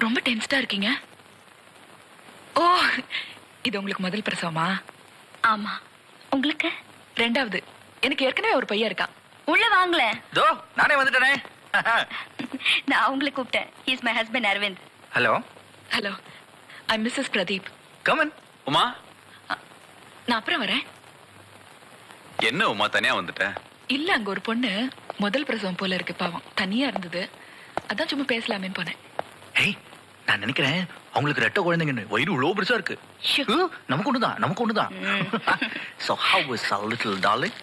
ரொம்ப டென்ஸ்டா இருக்கீங்க. ஓ, இது உங்களுக்கு முதல் பிரசவமா? ஆமா. உங்களுக்கு? ரெண்டாவது. எனக்கு ஏற்கனவே ஒரு பையன் இருக்கான். உள்ள வாங்கல. தோ நானே வந்துட்டேனே. நான் உங்களை கூப்பிட்டேன். He is my husband Aravind. Hello. Hello, I Mrs Pradeep. Come in. Uma, நான் அப்புறம் வரேன். என்ன உமா தனியா வந்துட்ட? இல்ல, அங்க ஒரு பொண்ணு முதல் பிரசவம் போல இருக்கு, பாவம் தனியா இருந்தது. அதான் சும்மா பேசலாமேன்னு போனேன். ஹேய், நான் நினைக்கிறேன் அவங்களுக்கு ரெட்ட குழந்தைங்க, வயிறு இவ்வளவு பெருசா இருக்கு. நமக்கு ஒண்ணுதான். So how is our little darling?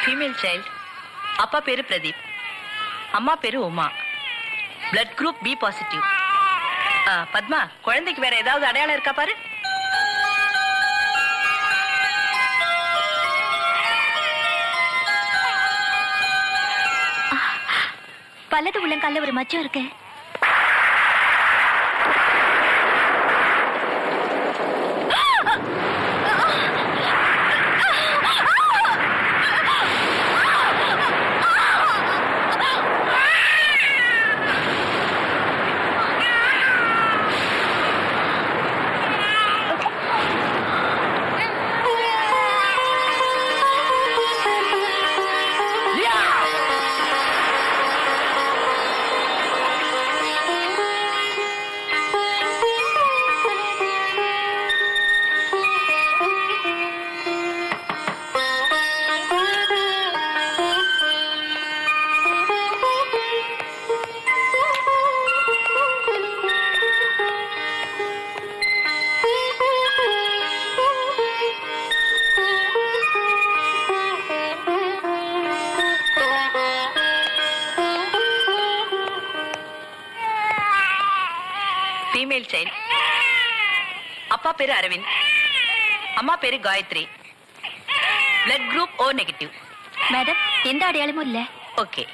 Female child. அப்பா பேரு பிரதீப், அம்மா பேரு Uma. Blood group B positive. Padma, குழந்தைக்கு வேற ஏதாவது அடையாளம் இருக்கா பாரு. வலது உள்ளங்கால்ல ஒரு மச்சம் இருக்கு. Female child. அப்பா பேரு அரவிந்த், அம்மா பேரு Gayathri. Blood group O negative. Madam, எந்த அடையாளமும் இல்ல. Okay.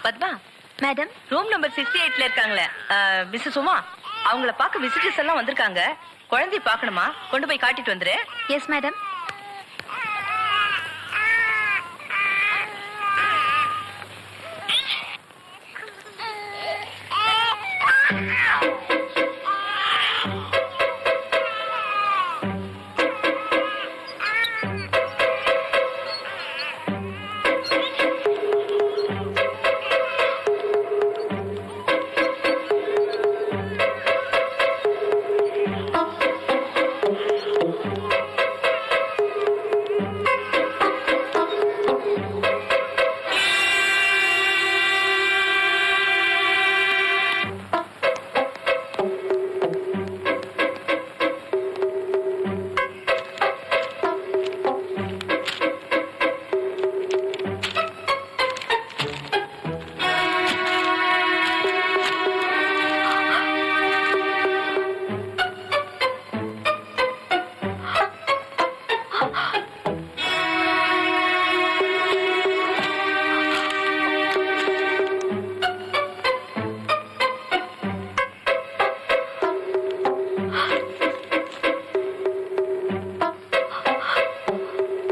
Padma madam, room number 68ல இருக்காங்களே மிஸ்ஸஸ் உமா, அவங்கள பார்க்க விசிட்டர்ஸ் எல்லாம் வந்திருக்காங்க. குழந்தை பார்க்கணுமா? கொண்டு போய் காட்டிட்டு வந்துரு. Yes madam.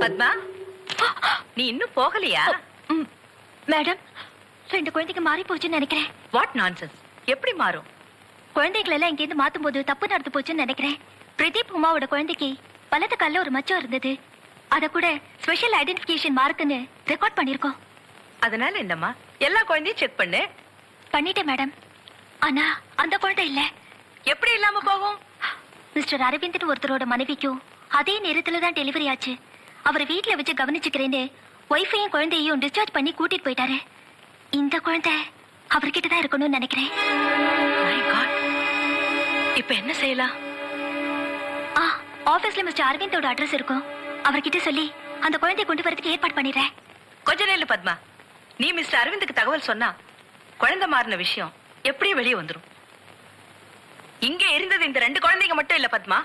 பத்மா, நீ இன்னும் போகலையா? மேடம், 2 குழந்தைக்கு மாறி போச்சுன்னு நினைக்கிறேன். What nonsense? எப்படி மாறும்? குழந்தைகளை எல்லாம் இங்கேருந்து மாத்தும் போது தப்பு நடந்து போச்சுன்னு நினைக்கிறேன். பிரதீப் உமாவோட குழந்தைக்கு வலது கால்ல ஒரு மச்சம் இருந்தது. அத கூட ஸ்பெஷல் ஐடென்டிபிகேஷன் மார்க்னு ரெக்கார்ட் பண்ணிருக்கோம். அதனால என்னம்மா, எல்லா குழந்தையும் செக் பண்ணு. பண்ணிட்டேன் மேடம். ஆனா அந்த குழந்தை இல்ல. எப்படி இல்லாம போகும்? மிஸ்டர் அரவிந்தன் ஒருத்தரோட மனைவிக்கும் அதே நேரத்துல தான் டெலிவரி ஆச்சு. அவரை வீட்டுல வச்சு கவனிச்சுக்கிறேன்னு ஒய்ஃபையும் குழந்தையும் டிஸ்சார்ஜ் பண்ணி கூட்டிட்டு போயிட்டாரு. இந்த குழந்தை அவர்கிட்ட தான் இருக்கணும்னு நினைக்கிறேன். My God. இப்ப என்ன செய்யலாம்? ஆபீஸ்ல மிஸ்டர் அரவிந்தோட அட்ரஸ் இருக்கும். அவர்கிட்ட சொல்லி அந்த குழந்தையை கொண்டு வரதுக்கு ஏற்பாடு பண்ணிடுறேன். கொஞ்ச நேரம் பத்மா, நீ மிஸ்டர் அரவிந்துக்கு தகவல் சொன்னா குழந்தை மாறின விஷயம் எப்படியும் வெளியே வந்துடும். இங்க இருந்தது இந்த 2 குழந்தைங்க மட்டும் இல்ல பத்மா,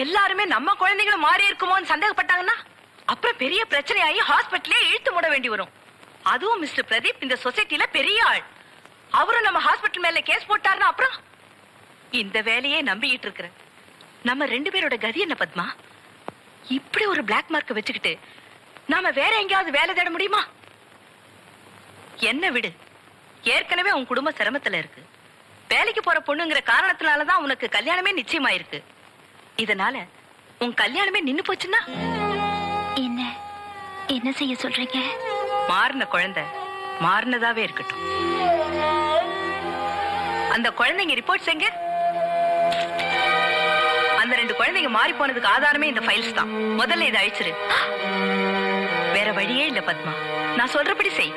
எல்லாருமே நம்ம குழந்தைங்களும் மாறி இருக்குமோன்னு சந்தேகப்பட்டாங்கன்னா அப்புறம் பெரிய பிரச்சனையாகி ஹாஸ்பிட்டலே இழுத்து மூட வேண்டி வரும். அதுவும் மிஸ்டர் பிரதீப் இந்த சொசைட்டில பெரிய ஆள். அவரும் நம்ம ஹாஸ்பிட்டல் மேல கேஸ் போட்டாருன்னா அப்புறம் இந்த வேலையே நம்பிக்கிட்டு இருக்கிற நம்ம 2 பேரோட கதி என்ன பத்மா? இப்படி ஒரு பிளாக் மார்க் வச்சுக்கிட்டு நாம வேற எங்கேயாவது வேலை தேட முடியுமா? என்ன விடு, ஏற்கனவே உன் குடும்ப சிரமத்துல இருக்கு. வேலைக்கு போற பொண்ணுங்கிற காரணத்தினாலதான் உனக்கு கல்யாணமே நிச்சயமாயிருக்கு. இதனால உன் கல்யாணமே நின்னு போச்சுன்னா என்ன என்ன செய்ய சொல்றீங்க? மாறின குழந்தை மாறினதாவே இருக்கட்டும். அந்த குழந்தைங்க ரிப்போர்ட்ஸ் எங்க? அந்த 2 குழந்தைங்க மாறி போனதுக்கு ஆதாரமே இந்த ஃபைல்ஸ் தான். முதல்ல இதை அழிச்சிரு. வேற வழியே இல்ல பத்மா, நான் சொல்றபடி செய்.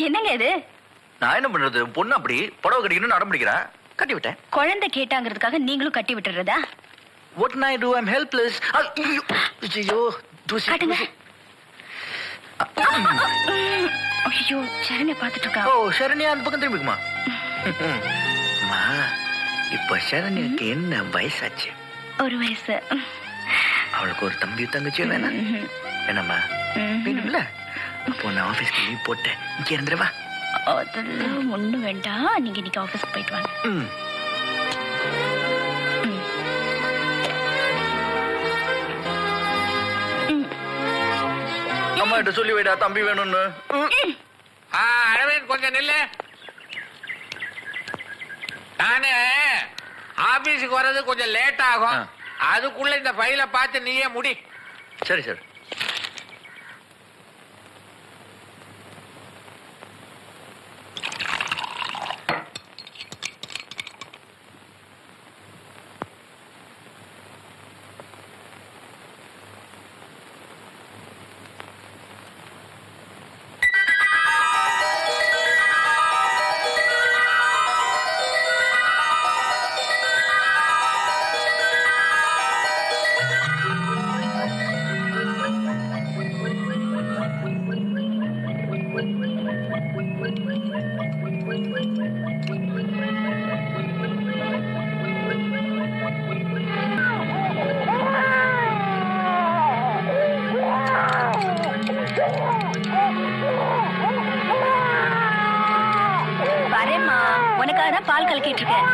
என்னங்க இது? நான் என்ன பண்றது? பொண்ணு அப்படி புடவை கட்டிக்கணும்னு அடம் பிடிக்கிறேன், கட்டி விட்டேன். குழந்தை கேட்டாங்கிறதுக்காக நீங்களும் கட்டி விட்டுறதா? What can I do? I'm helpless. ஐயோ, தூசி. காட்டுங்க. ஐயோ, சரண்யா பாத்துட்டு இருக்கா. ஓ, சரண்யா அந்த பக்கம் திரும்பிக்குமா? அம்மா, இப்ப சரண்யாக்கு என்ன வயசாச்சு? 1 வயசு. அவளுக்கு ஒரு தம்பி தங்கச்சியும் வேணா? என்னம்மா வேணும்ல? அப்போ நான் ஆபீஸ்க்கு லீவ் போட்டேன், இங்க இருந்துருவா. அதெல்லாம் ஒண்ணும் வேண்டாம், நீங்க இன்னைக்கு ஆபீஸ்க்கு போயிட்டு வாங்க. அம்மா கிட்ட சொல்லி வைடா தம்பி வேணும்னு. அரவிந்த் கொஞ்சம் நில்லு. நானு ஆபீஸுக்கு வர்றது கொஞ்சம் லேட் ஆகும். அதுக்குள்ள இந்த ஃபைலை பார்த்து நீயே முடி. சரி சரி. வரேம்மா, உனக்காக தான் பால் கலக்கிட்டு இருக்கேன்.